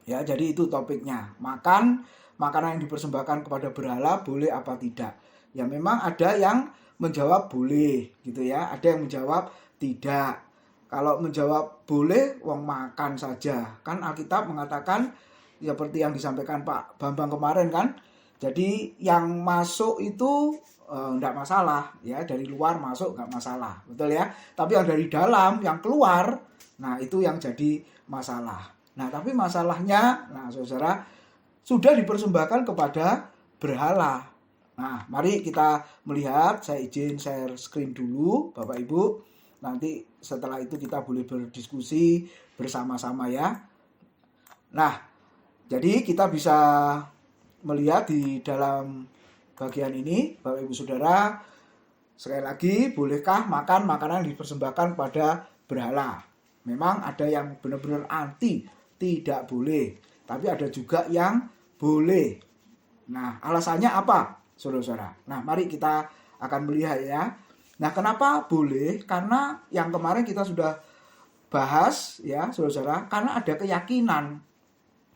Ya, jadi itu topiknya. Makan makanan yang dipersembahkan kepada berhala boleh apa tidak? Ya memang ada yang menjawab boleh gitu ya. Ada yang menjawab tidak. Kalau menjawab boleh, wong makan saja. Kan Alkitab mengatakan seperti yang disampaikan Pak Bambang kemarin kan. Jadi yang masuk itu enggak masalah ya, dari luar masuk enggak masalah. Betul ya? Tapi yang dari dalam, yang keluar, nah itu yang jadi masalah. Nah, tapi masalahnya, nah saudara, sudah dipersembahkan kepada berhala. Nah, mari kita melihat, saya izin share screen dulu, Bapak Ibu. Nanti setelah itu kita boleh berdiskusi bersama-sama ya. Nah, jadi kita bisa melihat di dalam bagian ini, Bapak Ibu Saudara, sekali lagi, bolehkah makan makanan yang dipersembahkan kepada berhala? Memang ada yang benar-benar anti, tidak boleh. Tapi ada juga yang boleh. Nah, alasannya apa, saudara-saudara? Nah, mari kita akan melihat ya. Nah, kenapa boleh? Karena yang kemarin kita sudah bahas ya, saudara-saudara. Karena ada keyakinan,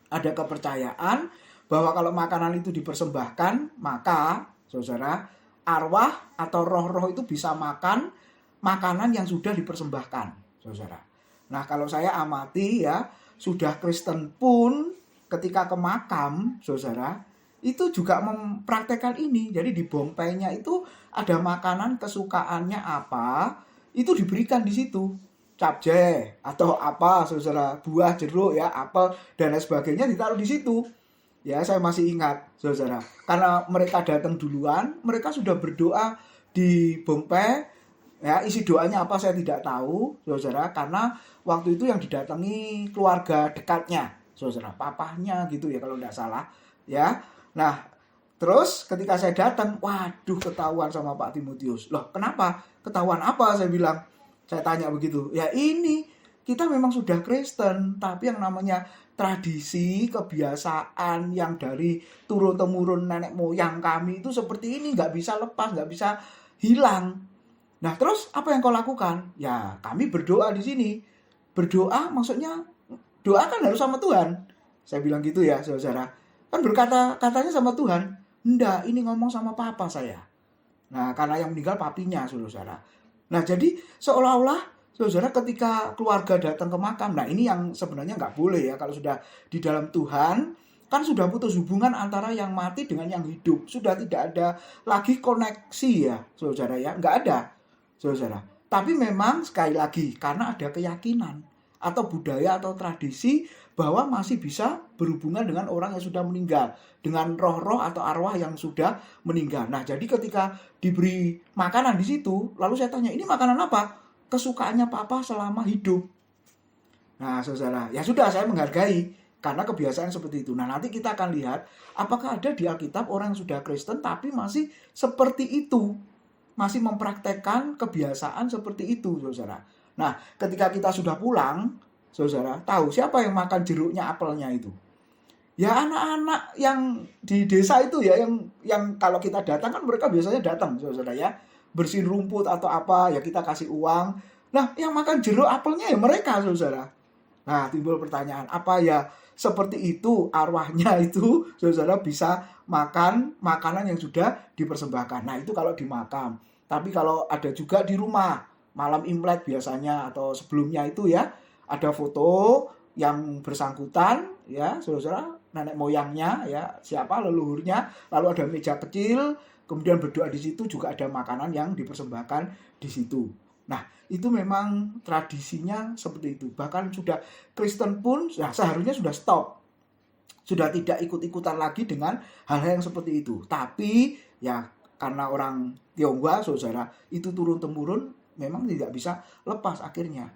ada kepercayaan bahwa kalau makanan itu dipersembahkan, maka, saudara, arwah atau roh-roh itu bisa makan makanan yang sudah dipersembahkan, saudara. Nah, kalau saya amati ya, sudah Kristen pun ketika ke makam, saudara, itu juga mempraktekkan ini. Jadi di bongpainya itu ada makanan kesukaannya apa, itu diberikan di situ. Capje atau apa, saudara, buah, jeruk ya, apel dan lain sebagainya ditaruh di situ. Ya, saya masih ingat, saudara. Karena mereka datang duluan, mereka sudah berdoa di bongpai. Ya, isi doanya apa saya tidak tahu, saudara, karena waktu itu yang didatangi keluarga dekatnya, saudara, papahnya gitu ya kalau tidak salah, ya. Nah, terus ketika saya datang, waduh, ketahuan sama Pak Timotius. Loh, kenapa? Ketahuan apa? Saya bilang, saya tanya begitu. Ya ini, kita memang sudah Kristen, tapi yang namanya tradisi, kebiasaan yang dari turun-temurun nenek moyang kami itu seperti ini, nggak bisa lepas, nggak bisa hilang. Nah, terus apa yang kau lakukan? Ya, kami berdoa di sini. Berdoa maksudnya doa kan harus sama Tuhan. Saya bilang gitu ya, saudara. Kan katanya sama Tuhan. Enggak, ini ngomong sama papa saya. Nah, karena yang meninggal papinya, saudara. Nah, jadi seolah-olah, saudara, ketika keluarga datang ke makam, nah ini yang sebenarnya nggak boleh ya. Kalau sudah di dalam Tuhan, kan sudah putus hubungan antara yang mati dengan yang hidup. Sudah tidak ada lagi koneksi ya, saudara ya. Nggak ada. Saudara. Tapi memang sekali lagi karena ada keyakinan atau budaya atau tradisi bahwa masih bisa berhubungan dengan orang yang sudah meninggal, dengan roh-roh atau arwah yang sudah meninggal. Nah, jadi ketika diberi makanan di situ, lalu saya tanya, ini makanan apa? Kesukaannya papa selama hidup. Nah, saudara, ya sudah, saya menghargai karena kebiasaan seperti itu. Nah, nanti kita akan lihat apakah ada di Alkitab orang yang sudah Kristen tapi masih seperti itu. Masih mempraktekkan kebiasaan seperti itu, saudara. Nah, ketika kita sudah pulang, saudara, tahu siapa yang makan jeruknya, apelnya itu? Ya anak-anak yang di desa itu ya, yang kalau kita datang kan mereka biasanya datang, saudara ya, bersihin rumput atau apa, ya kita kasih uang. Nah, yang makan jeruk apelnya ya mereka, saudara. Nah, timbul pertanyaan, apa ya seperti itu arwahnya itu, saudara, bisa makan makanan yang sudah dipersembahkan. Nah, itu kalau di makam. Tapi kalau ada juga di rumah, malam Imlek biasanya atau sebelumnya itu ya, ada foto yang bersangkutan ya, saudara, nenek moyangnya ya, siapa leluhurnya, lalu ada meja kecil, kemudian berdoa di situ, juga ada makanan yang dipersembahkan di situ. Nah, itu memang tradisinya seperti itu. Bahkan sudah Kristen pun ya, seharusnya sudah stop. Sudah tidak ikut-ikutan lagi dengan hal-hal yang seperti itu. Tapi ya karena orang Tionghoa, saudara, itu turun-temurun memang tidak bisa lepas akhirnya,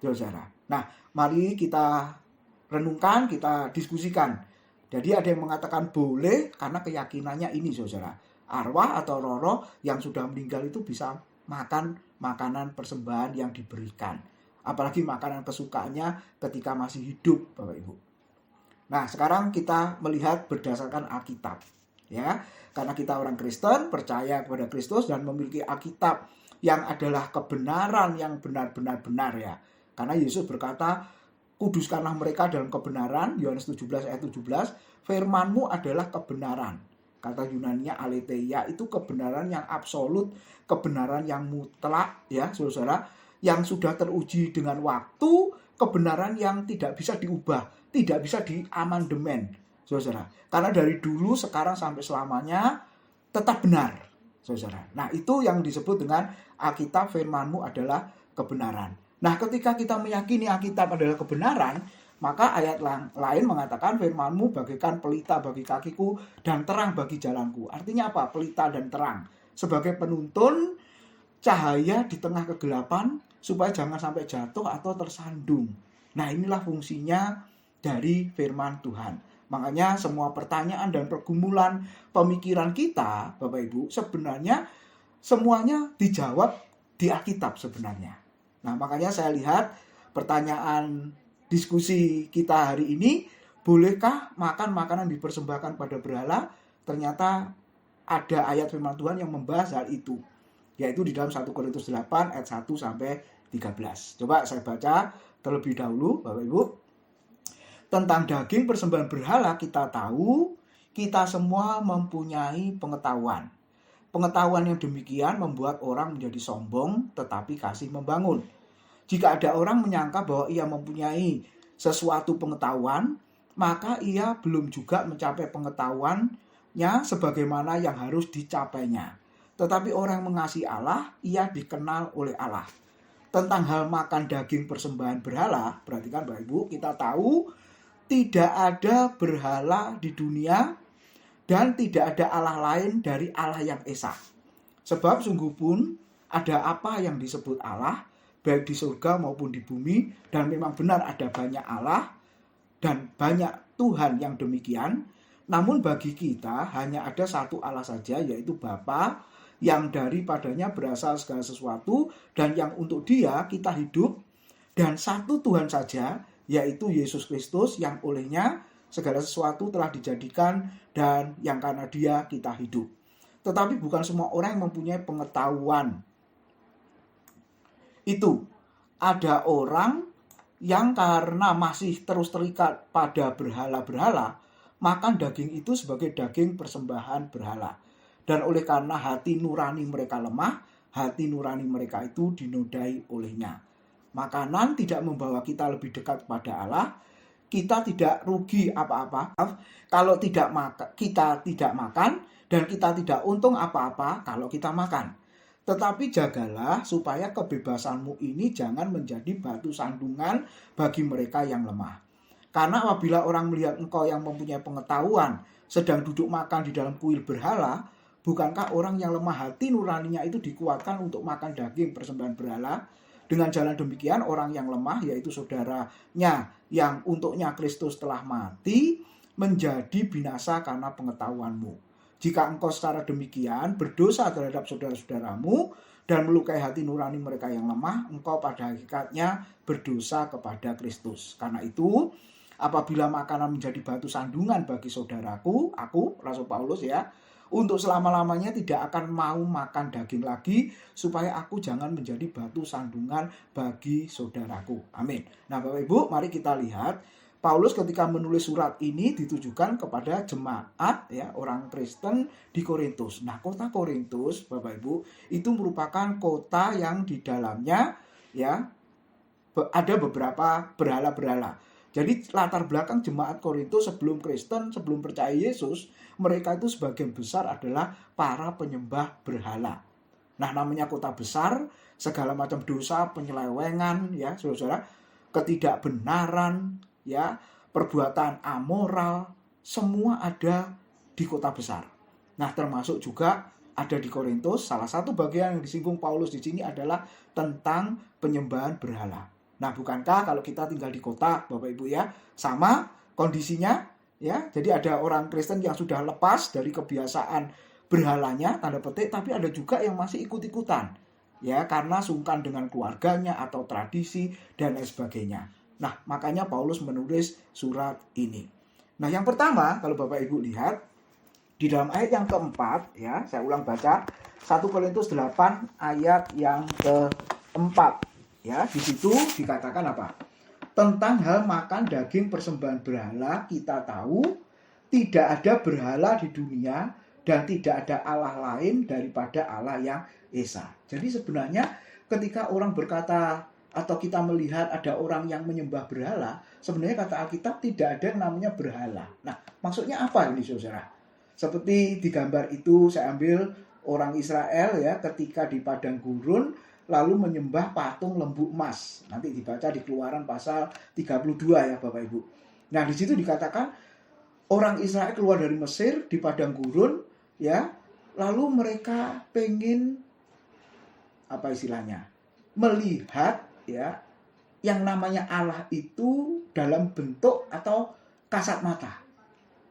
saudara. Nah, mari kita renungkan, kita diskusikan. Jadi ada yang mengatakan boleh karena keyakinannya ini, saudara. Arwah atau roh-roh yang sudah meninggal itu bisa makan makanan persembahan yang diberikan. Apalagi makanan kesukaannya ketika masih hidup, Bapak Ibu. Nah, sekarang kita melihat berdasarkan Alkitab. Ya, karena kita orang Kristen, percaya kepada Kristus dan memiliki Alkitab yang adalah kebenaran yang benar-benar benar ya. Karena Yesus berkata, kuduskanlah mereka dalam kebenaran, Yohanes 17 ayat 17, firman-Mu adalah kebenaran. Kata Yunaninya aletheia, itu kebenaran yang absolut, kebenaran yang mutlak, ya saudara, yang sudah teruji dengan waktu, kebenaran yang tidak bisa diubah, tidak bisa diamandemen, saudara. Karena dari dulu, sekarang sampai selamanya tetap benar, saudara. Nah, itu yang disebut dengan Alkitab, firman-Mu adalah kebenaran. Nah, ketika kita meyakini Alkitab adalah kebenaran, maka ayat lain mengatakan firman-Mu bagaikan pelita bagi kakiku dan terang bagi jalanku. Artinya apa? Pelita dan terang. Sebagai penuntun cahaya di tengah kegelapan supaya jangan sampai jatuh atau tersandung. Nah, inilah fungsinya dari firman Tuhan. Makanya semua pertanyaan dan pergumulan pemikiran kita, Bapak Ibu, sebenarnya semuanya dijawab di Alkitab sebenarnya. Nah, makanya saya lihat pertanyaan diskusi kita hari ini, bolehkah makan makanan dipersembahkan pada berhala? Ternyata ada ayat firman Tuhan yang membahas hal itu, yaitu di dalam 1 Korintus 8 ayat 1 sampai 13. Coba saya baca terlebih dahulu, Bapak Ibu. Tentang daging persembahan berhala kita tahu, kita semua mempunyai pengetahuan. Pengetahuan yang demikian membuat orang menjadi sombong, tetapi kasih membangun. Jika ada orang menyangka bahwa ia mempunyai sesuatu pengetahuan, maka ia belum juga mencapai pengetahuannya sebagaimana yang harus dicapainya. Tetapi orang yang mengasihi Allah, ia dikenal oleh Allah. Tentang hal makan daging persembahan berhala, perhatikan Bapak Ibu, kita tahu tidak ada berhala di dunia dan tidak ada Allah lain dari Allah yang esa. Sebab sungguh pun ada apa yang disebut Allah, baik di surga maupun di bumi, dan memang benar ada banyak Allah dan banyak Tuhan yang demikian. Namun bagi kita hanya ada satu Allah saja, yaitu Bapa, yang daripadanya berasal segala sesuatu dan yang untuk Dia kita hidup, dan satu Tuhan saja, yaitu Yesus Kristus, yang olehnya segala sesuatu telah dijadikan dan yang karena Dia kita hidup. Tetapi bukan semua orang yang mempunyai pengetahuan itu. Ada orang yang karena masih terus terikat pada berhala-berhala, makan daging itu sebagai daging persembahan berhala. Dan oleh karena hati nurani mereka lemah, hati nurani mereka itu dinodai olehnya. Makanan tidak membawa kita lebih dekat kepada Allah. Kita tidak rugi apa-apa kalau kita tidak makan, dan kita tidak untung apa-apa kalau kita makan. Tetapi jagalah supaya kebebasanmu ini jangan menjadi batu sandungan bagi mereka yang lemah. Karena apabila orang melihat engkau yang mempunyai pengetahuan sedang duduk makan di dalam kuil berhala, bukankah orang yang lemah hati nuraninya itu dikuatkan untuk makan daging persembahan berhala? Dengan jalan demikian, orang yang lemah, yaitu saudaranya yang untuknya Kristus telah mati, menjadi binasa karena pengetahuanmu. Jika engkau secara demikian berdosa terhadap saudara-saudaramu dan melukai hati nurani mereka yang lemah, engkau pada hakikatnya berdosa kepada Kristus. Karena itu, apabila makanan menjadi batu sandungan bagi saudaraku, aku, Rasul Paulus ya, untuk selama-lamanya tidak akan mau makan daging lagi, supaya aku jangan menjadi batu sandungan bagi saudaraku. Amin. Nah, Bapak Ibu, mari kita lihat Paulus ketika menulis surat ini ditujukan kepada jemaat ya, orang Kristen di Korintus. Nah, kota Korintus, Bapak Ibu, itu merupakan kota yang di dalamnya ya ada beberapa berhala-berhala. Jadi latar belakang jemaat Korintus sebelum Kristen, sebelum percaya Yesus, mereka itu sebagian besar adalah para penyembah berhala. Nah, namanya kota besar, segala macam dosa, penyelewengan, ya, saudara, ketidakbenaran, ya, perbuatan amoral, semua ada di kota besar. Nah, termasuk juga ada di Korintus. Salah satu bagian yang disinggung Paulus di sini adalah tentang penyembahan berhala. Nah, bukankah kalau kita tinggal di kota, Bapak Ibu ya, sama kondisinya ya. Jadi ada orang Kristen yang sudah lepas dari kebiasaan berhalanya, tanda petik, tapi ada juga yang masih ikut-ikutan ya, karena sungkan dengan keluarganya atau tradisi dan lain sebagainya. Nah, makanya Paulus menulis surat ini. Nah, yang pertama, kalau Bapak Ibu lihat di dalam ayat yang keempat ya, saya ulang baca 1 Korintus 8 ayat yang keempat. Ya, di situ dikatakan apa? tentang hal makan daging persembahan berhala, kita tahu tidak ada berhala di dunia dan tidak ada Allah lain daripada Allah yang Esa. Jadi sebenarnya ketika orang berkata atau kita melihat ada orang yang menyembah berhala, sebenarnya kata Alkitab tidak ada yang namanya berhala. Nah, maksudnya apa ini saudara? Seperti di gambar itu saya ambil orang Israel ya ketika di padang gurun lalu menyembah patung lembu emas. Nanti dibaca di Keluaran pasal 32 ya Bapak Ibu. Nah, di situ dikatakan orang Israel keluar dari Mesir di padang gurun ya, lalu mereka pengen apa istilahnya? Melihat ya yang namanya Allah itu dalam bentuk atau kasat mata.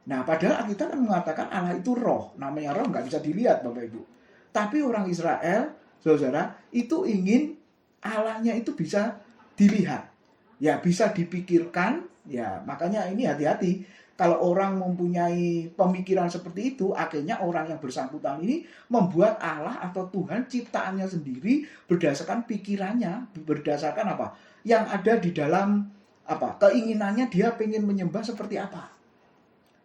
Nah, padahal Alkitab kan mengatakan Allah itu roh. Namanya roh nggak bisa dilihat Bapak Ibu. Tapi orang Israel, saudara, itu ingin Allahnya itu bisa dilihat. Ya, bisa dipikirkan. Ya, makanya ini hati-hati. Kalau orang mempunyai pemikiran seperti itu, akhirnya orang yang bersangkutan ini membuat Allah atau Tuhan ciptaannya sendiri berdasarkan pikirannya, berdasarkan apa? Yang ada di dalam apa? Keinginannya dia pengen menyembah seperti apa.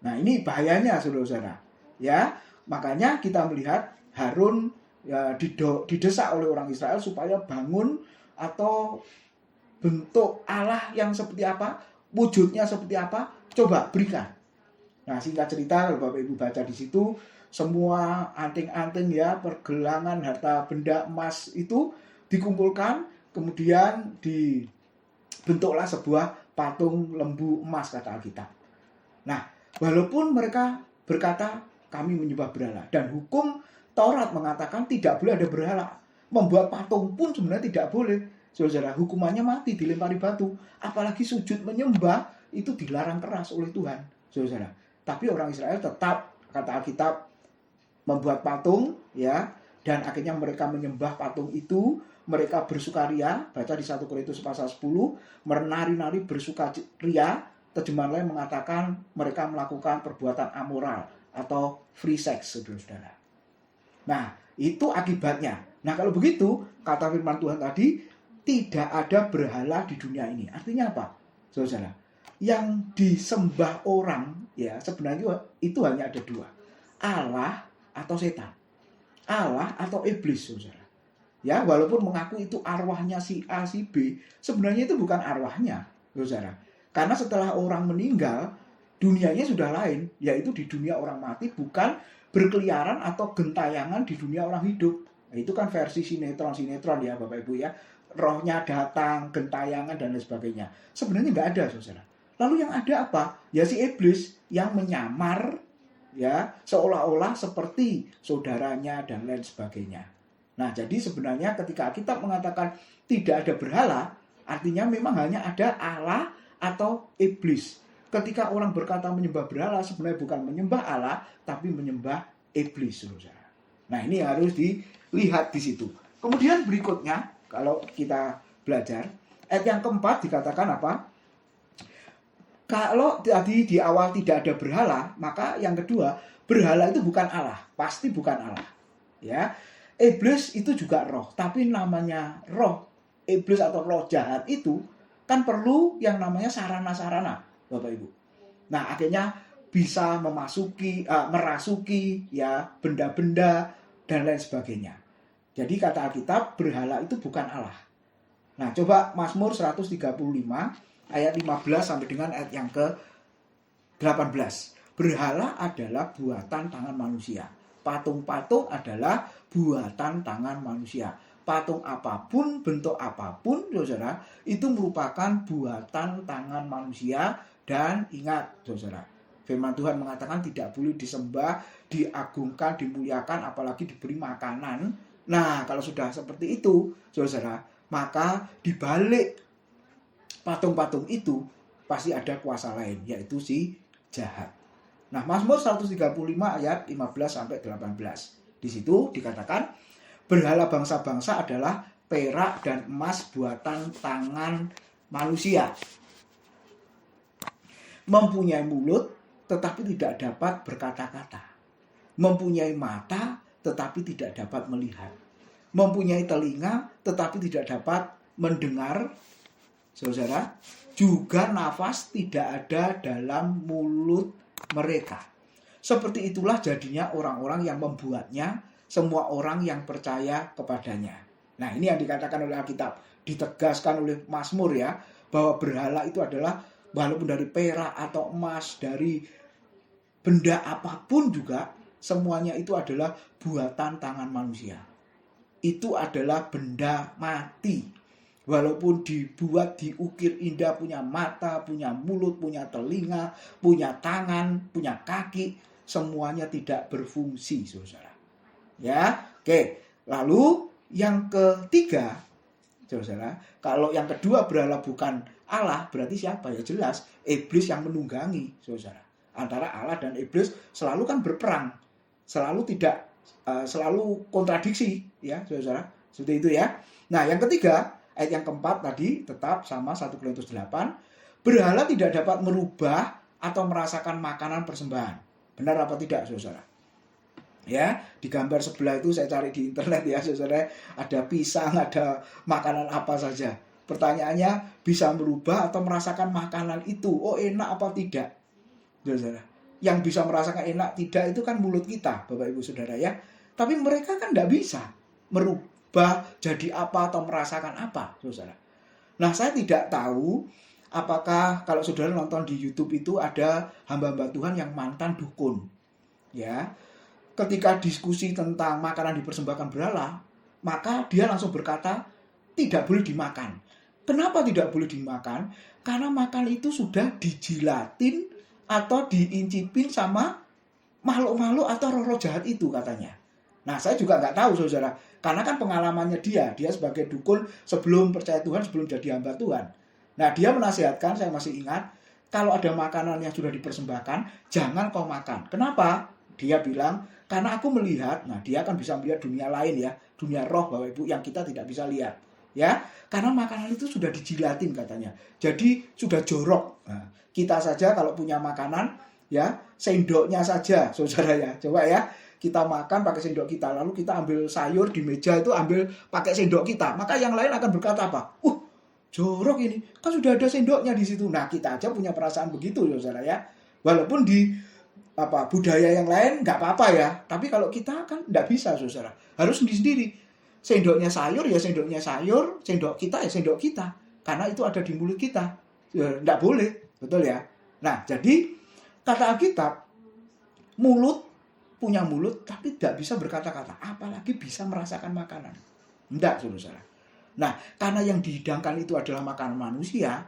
Nah, ini bahayanya saudara-saudara. Ya, makanya kita melihat Harun ya, didesak oleh orang Israel supaya bangun atau bentuk Allah yang seperti apa, wujudnya seperti apa, coba berikan. Nah, singkat cerita kalau Bapak Ibu baca di situ, semua anting-anting ya, pergelangan harta benda emas itu dikumpulkan, kemudian dibentuklah sebuah patung lembu emas kata Alkitab. Nah, walaupun mereka berkata kami menyembah berhala dan hukum Taurat mengatakan tidak boleh ada berhala, membuat patung pun sebenarnya tidak boleh. Saudara, hukumannya mati, dilempari batu. Apalagi sujud menyembah itu dilarang keras oleh Tuhan, saudara. Tapi orang Israel tetap, kata Alkitab, membuat patung, ya, dan akhirnya mereka menyembah patung itu. Mereka bersukaria, baca di 1 Korintus pasal 10, menari-nari bersukaria. Terjemahan lain mengatakan mereka melakukan perbuatan amoral atau free sex, saudara-saudara. Nah, itu akibatnya. Nah, kalau begitu, kata firman Tuhan tadi, tidak ada berhala di dunia ini. Artinya apa, saudara? Yang disembah orang, ya sebenarnya itu hanya ada dua. Allah atau setan. Allah atau iblis, saudara. Ya, walaupun mengaku itu arwahnya si A, si B, sebenarnya itu bukan arwahnya, saudara. Karena setelah orang meninggal, dunianya sudah lain, yaitu di dunia orang mati, bukan berkeliaran atau gentayangan di dunia orang hidup. Nah, itu kan versi sinetron ya Bapak Ibu ya. Rohnya datang, gentayangan dan lain sebagainya. Sebenarnya nggak ada, saudara. Lalu yang ada apa? Ya si iblis yang menyamar, ya seolah-olah seperti saudaranya dan lain sebagainya. Nah, jadi sebenarnya ketika kita mengatakan tidak ada berhala, artinya memang hanya ada Allah atau iblis. Ketika orang berkata menyembah berhala, sebenarnya bukan menyembah Allah, tapi menyembah iblis, saudara. Nah, ini harus dilihat di situ. Kemudian berikutnya, kalau kita belajar, ayat yang keempat dikatakan apa? Kalau tadi di awal tidak ada berhala, maka yang kedua, berhala itu bukan Allah, pasti bukan Allah. Ya, iblis itu juga roh, tapi namanya roh iblis atau roh jahat itu kan perlu yang namanya sarana-sarana, Bapak Ibu. Nah, akhirnya bisa merasuki ya benda-benda dan lain sebagainya. Jadi kata Alkitab, berhala itu bukan Allah. Nah, coba Mazmur 135 ayat 15 sampai dengan ayat yang ke-18. Berhala adalah buatan tangan manusia. Patung-patung adalah buatan tangan manusia. Patung apapun, bentuk apapun, saudara, itu merupakan buatan tangan manusia. Dan ingat, saudara, firman Tuhan mengatakan tidak boleh disembah, diagungkan, dimuliakan, apalagi diberi makanan. Nah, kalau sudah seperti itu, saudara, maka di balik patung-patung itu pasti ada kuasa lain, yaitu si jahat. Nah, Mazmur 135 ayat 15 sampai 18. Di situ dikatakan, berhala bangsa-bangsa adalah perak dan emas buatan tangan manusia. Mempunyai mulut tetapi tidak dapat berkata-kata. Mempunyai mata tetapi tidak dapat melihat. Mempunyai telinga tetapi tidak dapat mendengar. saudara, juga nafas tidak ada dalam mulut mereka. Seperti itulah jadinya orang-orang yang membuatnya, semua orang yang percaya kepadanya. Nah, ini yang dikatakan oleh Alkitab, ditegaskan oleh Mazmur ya, bahwa berhala itu adalah walaupun dari perak atau emas, dari benda apapun juga, semuanya itu adalah buatan tangan manusia. Itu adalah benda mati. Walaupun dibuat, diukir indah, punya mata, punya mulut, punya telinga, punya tangan, punya kaki, semuanya tidak berfungsi, saudara. Ya, oke. Lalu yang ketiga, saudara, kalau yang kedua berhala bukan Allah, berarti siapa? Ya jelas, iblis yang menunggangi, saudara. Antara Allah dan iblis selalu kan berperang, selalu kontradiksi, ya, saudara. Seperti itu ya. Nah, yang ketiga, ayat yang keempat tadi tetap sama 1 Korintus 8, berhala tidak dapat merubah atau merasakan makanan persembahan. Benar apa tidak, saudara? Ya, di gambar sebelah itu saya cari di internet ya, saudara, ada pisang, ada makanan apa saja. Pertanyaannya, bisa merubah atau merasakan makanan itu? Oh, enak apa tidak? Saudara, yang bisa merasakan enak tidak itu kan mulut kita, Bapak Ibu Saudara ya. Tapi mereka kan tidak bisa merubah jadi apa atau merasakan apa, saudara. Nah, saya tidak tahu apakah kalau saudara nonton di YouTube itu ada hamba-hamba Tuhan yang mantan dukun. Ya, ketika diskusi tentang makanan dipersembahkan berhala, maka dia langsung berkata tidak boleh dimakan. Kenapa tidak boleh dimakan? Karena makan itu sudah dijilatin atau diincipin sama makhluk-makhluk atau roh-roh jahat itu katanya. Nah, saya juga nggak tahu, saudara. Karena kan pengalamannya dia sebagai dukun sebelum percaya Tuhan, sebelum jadi hamba Tuhan. Nah, dia menasihatkan, saya masih ingat, kalau ada makanan yang sudah dipersembahkan, jangan kau makan. Kenapa? Dia bilang, karena aku melihat, nah dia kan bisa melihat dunia lain ya, dunia roh Bapak Ibu yang kita tidak bisa lihat. Ya, karena makanan itu sudah dijilatin katanya. Jadi sudah jorok. Nah, kita saja kalau punya makanan, ya, sendoknya saja, saudara ya. Coba ya, kita makan pakai sendok kita, lalu kita ambil sayur di meja itu ambil pakai sendok kita. Maka yang lain akan berkata apa? Jorok ini, kan sudah ada sendoknya di situ. Nah, kita aja punya perasaan begitu, saudara ya. Walaupun di budaya yang lain nggak apa-apa ya, tapi kalau kita kan nggak bisa, saudara. Harus sendiri-sendiri. Sendoknya sayur ya sendoknya sayur, sendok kita ya sendok kita. Karena itu ada di mulut kita. Ya, nggak boleh, betul ya. Nah, jadi kata Alkitab, mulut punya mulut tapi tidak bisa berkata-kata, apalagi bisa merasakan makanan. Enggak, saudara. Nah, karena yang dihidangkan itu adalah makanan manusia,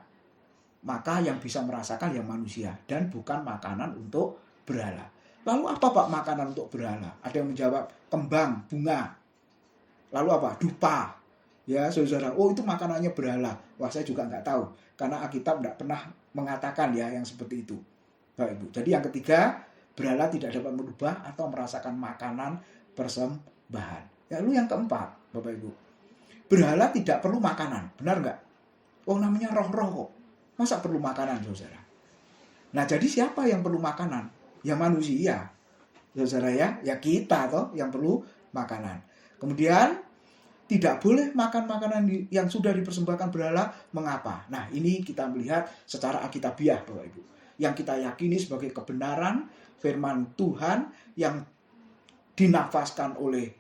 maka yang bisa merasakan yang manusia dan bukan makanan untuk berhala. Lalu apa Pak makanan untuk berhala? Ada yang menjawab kembang, bunga. Lalu apa? Dupa. Ya, saudara. Oh, itu makanannya berhala. Wah, saya juga nggak tahu. Karena Alkitab nggak pernah mengatakan ya yang seperti itu. Bapak Ibu. Jadi yang ketiga, berhala tidak dapat merubah atau merasakan makanan persembahan. Lalu yang keempat, Bapak Ibu. Berhala tidak perlu makanan. Benar nggak? Oh, namanya roh-roh kok. Masa perlu makanan, saudara? Nah, jadi siapa yang perlu makanan? Ya manusia. Saudara ya, ya kita toh yang perlu makanan. Kemudian tidak boleh makan makanan yang sudah dipersembahkan berhala. Mengapa? Nah, ini kita melihat secara alkitabiah, Bapak Ibu. Yang kita yakini sebagai kebenaran firman Tuhan yang dinafaskan oleh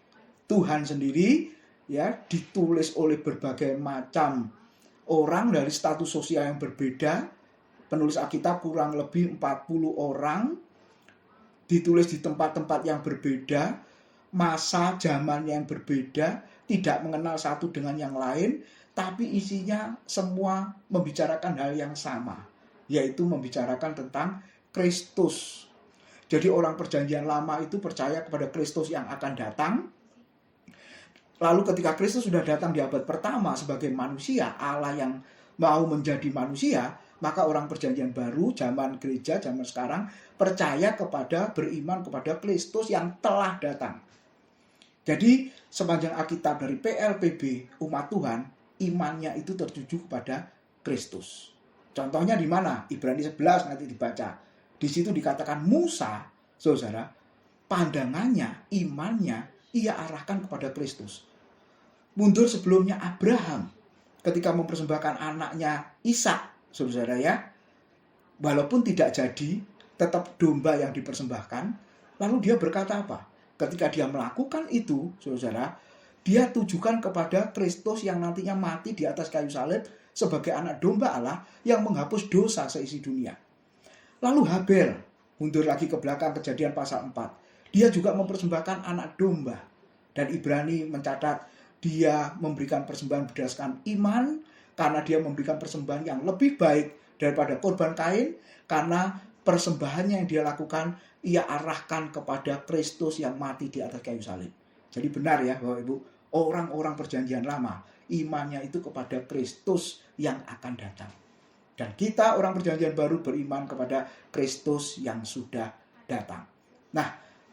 Tuhan sendiri, ya, ditulis oleh berbagai macam orang dari status sosial yang berbeda. Penulis Alkitab kurang lebih 40 orang, ditulis di tempat-tempat yang berbeda, masa zaman yang berbeda, tidak mengenal satu dengan yang lain, tapi isinya semua membicarakan hal yang sama, yaitu membicarakan tentang Kristus. Jadi orang perjanjian lama itu percaya kepada Kristus yang akan datang. Lalu ketika Kristus sudah datang di abad pertama sebagai manusia, Allah yang mau menjadi manusia, maka orang perjanjian baru, zaman gereja, zaman sekarang, percaya kepada, beriman kepada Kristus yang telah datang. Jadi sepanjang Alkitab dari PLPB, umat Tuhan, imannya itu tertuju kepada Kristus. Contohnya di mana? Ibrani 11 nanti dibaca. Di situ dikatakan Musa, saudara, pandangannya, imannya, ia arahkan kepada Kristus. Mundur sebelumnya Abraham. ketika mempersembahkan anaknya Ishak, saudara ya, walaupun tidak jadi, tetap domba yang dipersembahkan. Lalu dia berkata apa? Ketika dia melakukan itu, saudara, dia tujukan kepada Kristus yang nantinya mati di atas kayu salib sebagai anak domba Allah yang menghapus dosa seisi dunia. Lalu Habel, mundur lagi ke belakang Kejadian pasal 4. Dia juga mempersembahkan anak domba. Dan Ibrani mencatat dia memberikan persembahan berdasarkan iman karena dia memberikan persembahan yang lebih baik daripada korban Kain, karena persembahannya yang dia lakukan, ia arahkan kepada Kristus yang mati di atas kayu salib. Jadi benar ya Bapak Ibu, orang-orang perjanjian lama, imannya itu kepada Kristus yang akan datang. Dan kita orang perjanjian baru beriman kepada Kristus yang sudah datang. Nah,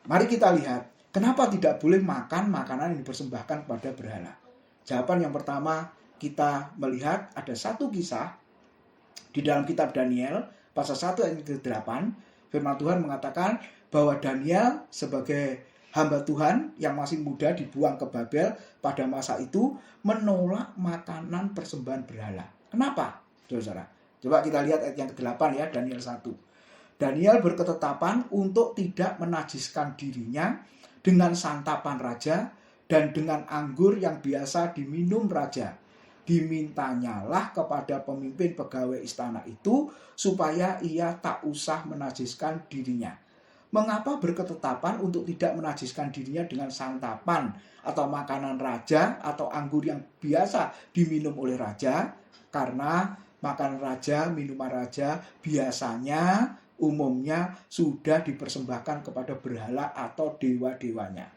mari kita lihat, kenapa tidak boleh makan makanan yang dipersembahkan kepada berhala? Jawaban yang pertama, kita melihat ada satu kisah di dalam kitab Daniel, pasal 1 ayat ke-8, firman Tuhan mengatakan bahwa Daniel sebagai hamba Tuhan yang masih muda dibuang ke Babel pada masa itu menolak makanan persembahan berhala. Kenapa, saudara? Coba kita lihat ayat yang ke-8 ya, Daniel 1. Daniel berketetapan untuk tidak menajiskan dirinya dengan santapan raja dan dengan anggur yang biasa diminum raja. Dimintanyalah kepada pemimpin pegawai istana itu supaya ia tak usah menajiskan dirinya. Mengapa berketetapan untuk tidak menajiskan dirinya dengan santapan atau makanan raja atau anggur yang biasa diminum oleh raja? Karena makanan raja, minuman raja biasanya umumnya sudah dipersembahkan kepada berhala atau dewa-dewanya.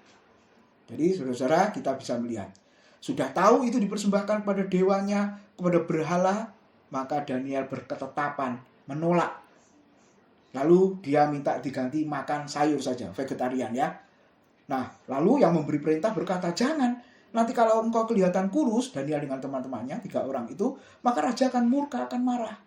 Jadi saudara-saudara, kita bisa melihat, sudah tahu itu dipersembahkan kepada dewanya, kepada berhala, maka Daniel berketetapan menolak. Lalu dia minta diganti makan sayur saja, vegetarian ya. Nah, lalu yang memberi perintah berkata, jangan, nanti kalau engkau kelihatan kurus, Daniel dengan teman-temannya, 3 orang itu, maka raja akan murka, akan marah.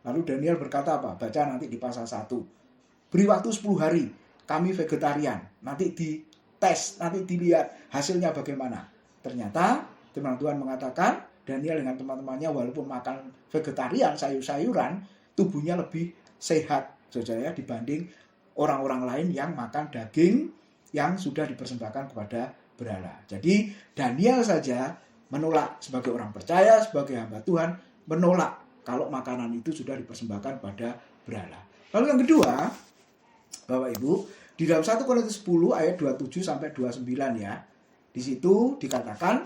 Lalu Daniel berkata apa? Baca nanti di pasal 1. Beri waktu 10 hari, kami vegetarian, nanti dites, nanti dilihat hasilnya bagaimana. Ternyata firman Tuhan mengatakan Daniel dengan teman-temannya walaupun makan vegetarian, sayur-sayuran, tubuhnya lebih sehat, saudara, dibanding orang-orang lain yang makan daging yang sudah dipersembahkan kepada berhala. Jadi Daniel saja menolak sebagai orang percaya, sebagai hamba Tuhan, menolak kalau makanan itu sudah dipersembahkan pada berhala. Lalu yang kedua, Bapak Ibu, di dalam 1 Korintus 10 ayat 27 sampai 29 ya. Di situ dikatakan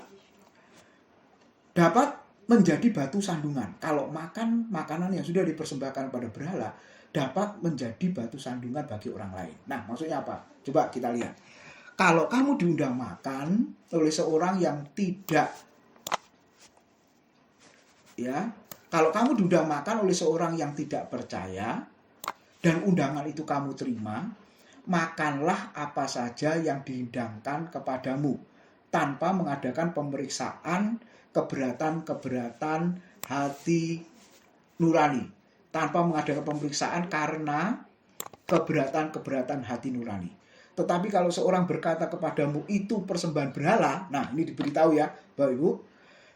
dapat menjadi batu sandungan. Kalau makan makanan yang sudah dipersembahkan pada berhala, dapat menjadi batu sandungan bagi orang lain. Nah, maksudnya apa? Coba kita lihat. Kalau kamu diundang makan oleh seorang yang tidak, ya, kalau kamu diundang makan oleh seorang yang tidak percaya dan undangan itu kamu terima, makanlah apa saja yang dihidangkan kepadamu tanpa mengadakan pemeriksaan keberatan-keberatan hati nurani. Tanpa mengadakan pemeriksaan karena keberatan-keberatan hati nurani. Tetapi kalau seorang berkata kepadamu itu persembahan berhala, nah ini diberitahu ya Bapak Ibu,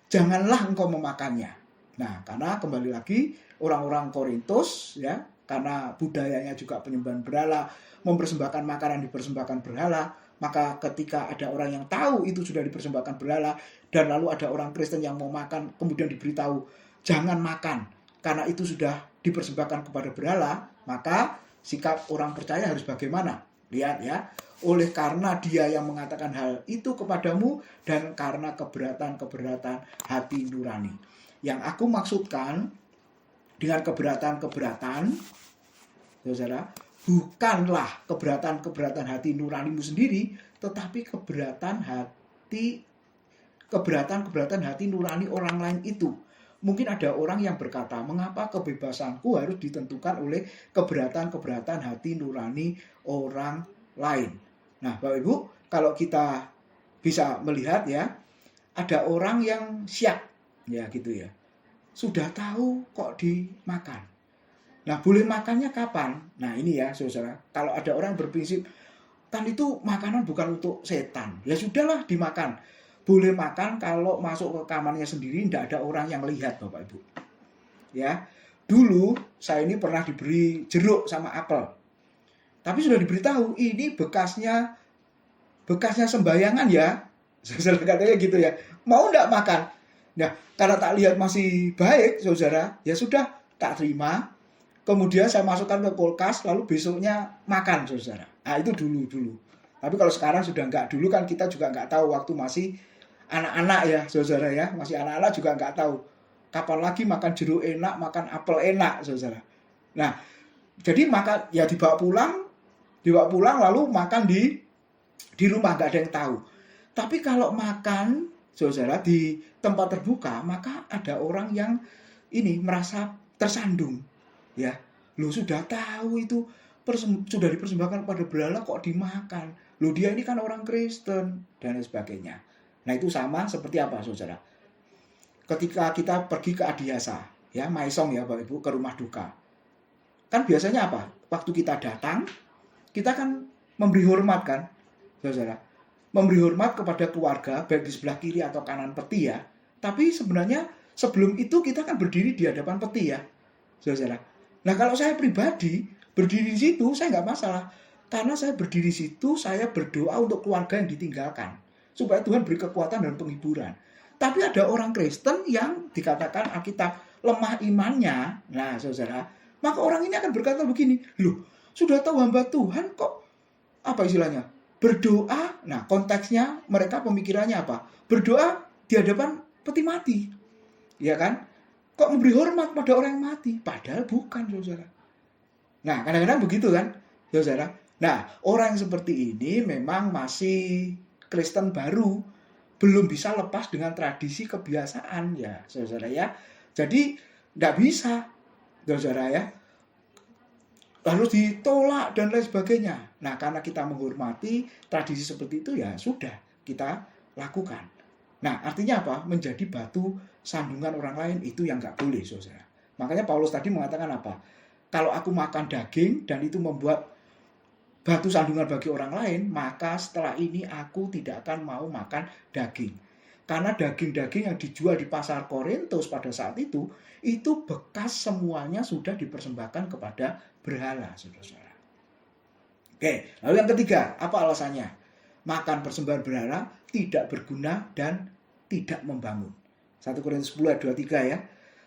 janganlah engkau memakannya. Nah, karena kembali lagi orang-orang Korintus ya, karena budayanya juga penyembahan berhala, mempersembahkan makanan dipersembahkan berhala, maka ketika ada orang yang tahu itu sudah dipersembahkan berhala dan lalu ada orang Kristen yang mau makan, kemudian diberitahu jangan makan karena itu sudah dipersembahkan kepada berhala, maka sikap orang percaya harus bagaimana? Lihat ya, oleh karena dia yang mengatakan hal itu kepadamu dan karena keberatan-keberatan hati nurani. Yang aku maksudkan dengan keberatan-keberatan, saudara, bukanlah keberatan-keberatan hati nuranimu sendiri, tetapi keberatan-keberatan hati nurani orang lain itu. Mungkin ada orang yang berkata, mengapa kebebasanku harus ditentukan oleh keberatan-keberatan hati nurani orang lain. Nah, Bapak Ibu, kalau kita bisa melihat ya, ada orang yang syak, ya gitu ya. Sudah tahu kok dimakan. Nah, boleh makannya kapan? Nah, ini ya, saudara. Kalau ada orang berprinsip, kan itu makanan bukan untuk setan. Ya sudahlah dimakan. boleh makan kalau masuk ke kamarnya sendiri, tidak ada orang yang lihat, Bapak Ibu. Ya, dulu saya ini pernah diberi jeruk sama apel, tapi sudah diberitahu ini bekasnya sembayangan ya, saudara, katanya gitu ya. Mau enggak makan? Nah, karena tak lihat masih baik, saudara, ya sudah tak terima. Kemudian saya masukkan ke kulkas, lalu besoknya makan, saudara. Nah, itu dulu. Tapi kalau sekarang sudah enggak. Dulu kan kita juga enggak tahu, waktu masih anak-anak ya, saudara ya. Masih anak-anak juga enggak tahu. Kapan lagi makan jeruk enak, makan apel enak, saudara. Nah, jadi makan ya dibawa pulang lalu makan di rumah, nggak ada yang tahu. Tapi kalau makan, saudara, di tempat terbuka, maka ada orang yang ini merasa tersandung, ya. Lo sudah tahu itu sudah dipersembahkan pada berhala kok dimakan. Lo dia ini kan orang Kristen dan sebagainya. Nah, itu sama seperti apa, saudara? Ketika kita pergi ke Adiasa, ya, Maisong ya, Bapak Ibu, ke rumah duka. Kan biasanya apa? Waktu kita datang, kita kan memberi hormat kan, saudara, memberi hormat kepada keluarga, baik di sebelah kiri atau kanan peti ya. Tapi sebenarnya sebelum itu kita kan berdiri di hadapan peti ya, saudara. Nah, kalau saya pribadi berdiri di situ, saya nggak masalah. Karena saya berdiri di situ, saya berdoa untuk keluarga yang ditinggalkan, supaya Tuhan beri kekuatan dan penghiburan. Tapi ada orang Kristen yang dikatakan Alkitab lemah imannya. Nah, saudara, maka orang ini akan berkata begini, loh, sudah tahu hamba Tuhan kok, apa istilahnya, berdoa. Nah, konteksnya mereka pemikirannya apa? Berdoa di hadapan peti mati, ya kan? Kok memberi hormat pada orang yang mati? Padahal bukan, saudara. Nah, kadang-kadang begitu kan, saudara. Nah, orang yang seperti ini memang masih Kristen baru, belum bisa lepas dengan tradisi kebiasaan ya, saudara ya. Jadi tidak bisa, saudara ya, harus ditolak dan lain sebagainya. Nah, karena kita menghormati tradisi seperti itu ya sudah kita lakukan. Nah, artinya apa? Menjadi batu sandungan orang lain itu yang nggak boleh, saudara. Makanya Paulus tadi mengatakan apa? Kalau aku makan daging dan itu membuat batu sandungan bagi orang lain, maka setelah ini aku tidak akan mau makan daging. Karena daging-daging yang dijual di pasar Korintus pada saat itu bekas semuanya sudah dipersembahkan kepada berhala, saudara-saudara. Oke, lalu yang ketiga, apa alasannya? Makan persembahan berhala tidak berguna dan tidak membangun. 1 Korintus 10 ayat 23 ya.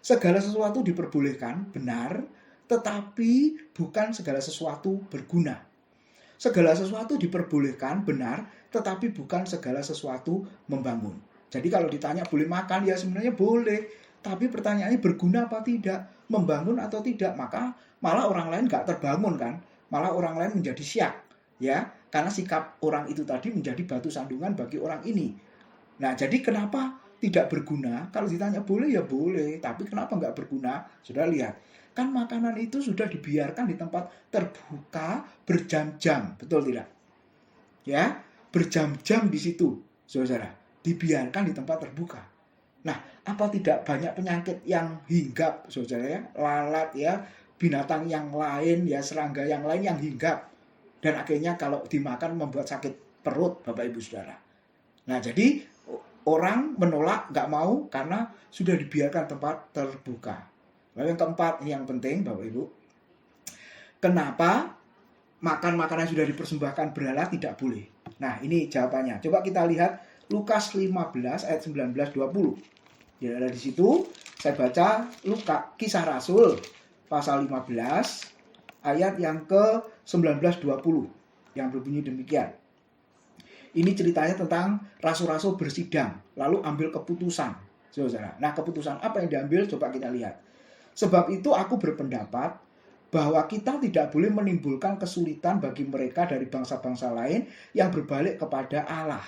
Segala sesuatu diperbolehkan, benar, tetapi bukan segala sesuatu berguna. Segala sesuatu diperbolehkan, benar, tetapi bukan segala sesuatu membangun. Jadi kalau ditanya boleh makan, ya sebenarnya boleh. Tapi pertanyaannya berguna apa tidak? Membangun atau tidak? Maka malah orang lain gak terbangun kan? Malah orang lain menjadi syak. Ya, karena sikap orang itu tadi menjadi batu sandungan bagi orang ini. Nah, jadi kenapa tidak berguna? Kalau ditanya boleh, ya boleh. Tapi kenapa gak berguna? Sudah lihat. Kan makanan itu sudah dibiarkan di tempat terbuka berjam-jam, betul tidak? Ya, berjam-jam di situ, saudara, dibiarkan di tempat terbuka. Nah, apa tidak banyak penyakit yang hinggap, saudara ya, lalat ya, binatang yang lain ya, serangga yang lain yang hinggap, dan akhirnya kalau dimakan membuat sakit perut, Bapak Ibu Saudara. Nah, jadi orang menolak, nggak mau karena sudah dibiarkan tempat terbuka. Lalu yang keempat, ini yang penting Bapak Ibu. Kenapa makan makanan yang sudah dipersembahkan berhala tidak boleh? Nah, ini jawabannya. Coba kita lihat Lukas 15 ayat 19-20. Ya, ada di situ. Saya baca Kisah Rasul pasal 15 ayat yang ke 19-20 yang berbunyi demikian. Ini ceritanya tentang rasul-rasul bersidang lalu ambil keputusan, saudara. Nah, keputusan apa yang diambil? Coba kita lihat. Sebab itu aku berpendapat bahwa kita tidak boleh menimbulkan kesulitan bagi mereka dari bangsa-bangsa lain yang berbalik kepada Allah.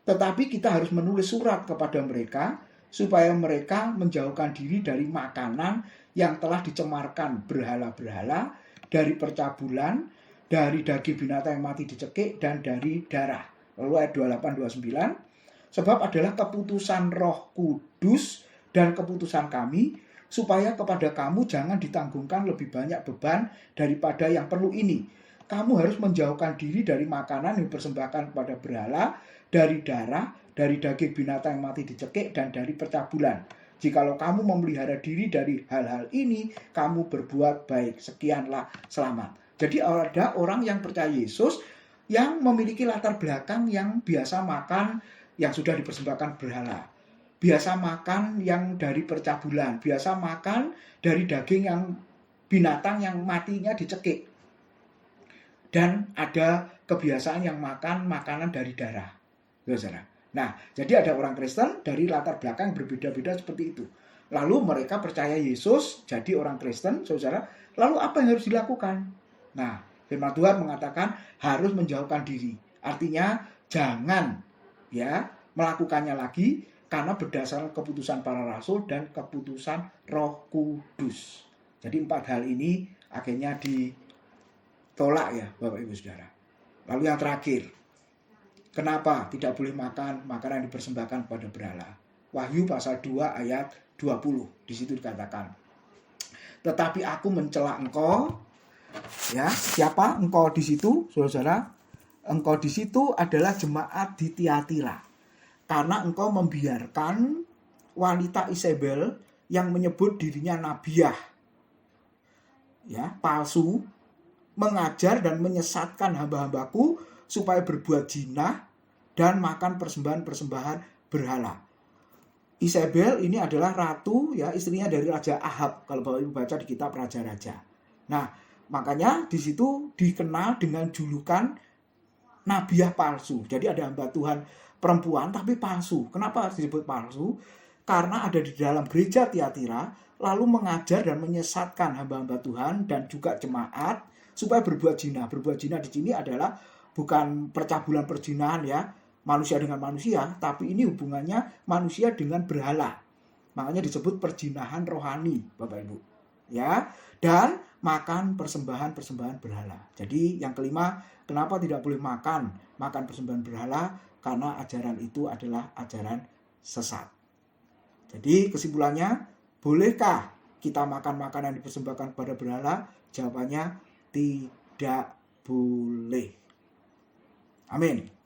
Tetapi kita harus menulis surat kepada mereka supaya mereka menjauhkan diri dari makanan yang telah dicemarkan berhala-berhala, dari percabulan, dari daging binatang yang mati dicekik, dan dari darah. Lalu ayat 28-29, sebab adalah keputusan Roh Kudus dan keputusan kami, supaya kepada kamu jangan ditanggungkan lebih banyak beban daripada yang perlu ini. Kamu harus menjauhkan diri dari makanan yang dipersembahkan kepada berhala, dari darah, dari daging binatang yang mati dicekik, dan dari percabulan. Jikalau kamu memelihara diri dari hal-hal ini, kamu berbuat baik. Sekianlah selamat. Jadi ada orang yang percaya Yesus yang memiliki latar belakang yang biasa makan yang sudah dipersembahkan berhala. Biasa makan yang dari percabulan. Biasa makan dari daging yang binatang yang matinya dicekik. Dan ada kebiasaan yang makan makanan dari darah. Saudara. Nah, jadi ada orang Kristen dari latar belakang berbeda-beda seperti itu. Lalu mereka percaya Yesus, jadi orang Kristen, saudara. Lalu apa yang harus dilakukan? Nah, firman Tuhan mengatakan harus menjauhkan diri. Artinya jangan melakukannya lagi karena berdasarkan keputusan para rasul dan keputusan Roh Kudus. Jadi 4 hal ini akhirnya ditolak ya Bapak Ibu Saudara. Lalu yang terakhir, kenapa tidak boleh makan makanan yang dipersembahkan kepada berhala? Wahyu pasal 2 ayat 20. Di situ dikatakan, tetapi aku mencela engkau. Ya, siapa engkau di situ, saudara? Engkau di situ adalah jemaat di Tiatira. Karena engkau membiarkan wanita Isabel yang menyebut dirinya nabiah, palsu, mengajar dan menyesatkan hamba-hambaku supaya berbuat zina dan makan persembahan-persembahan berhala. Isabel ini adalah ratu, istrinya dari Raja Ahab, kalau Bapak Ibu baca di kitab Raja-Raja. Nah, makanya di situ dikenal dengan julukan nabiah palsu. Jadi ada hamba Tuhan perempuan tapi palsu. Kenapa disebut palsu? Karena ada di dalam gereja Tiatira, lalu mengajar dan menyesatkan hamba-hamba Tuhan dan juga jemaat supaya berbuat zina. Berbuat zina di sini adalah bukan percabulan perzinahan manusia dengan manusia, tapi ini hubungannya manusia dengan berhala. Makanya disebut perzinahan rohani, Bapak Ibu. Dan makan persembahan-persembahan berhala. Jadi yang kelima, kenapa tidak boleh makan persembahan berhala? Karena ajaran itu adalah ajaran sesat. Jadi kesimpulannya, bolehkah kita makan makanan yang dipersembahkan kepada berhala? Jawabannya tidak boleh. Amin.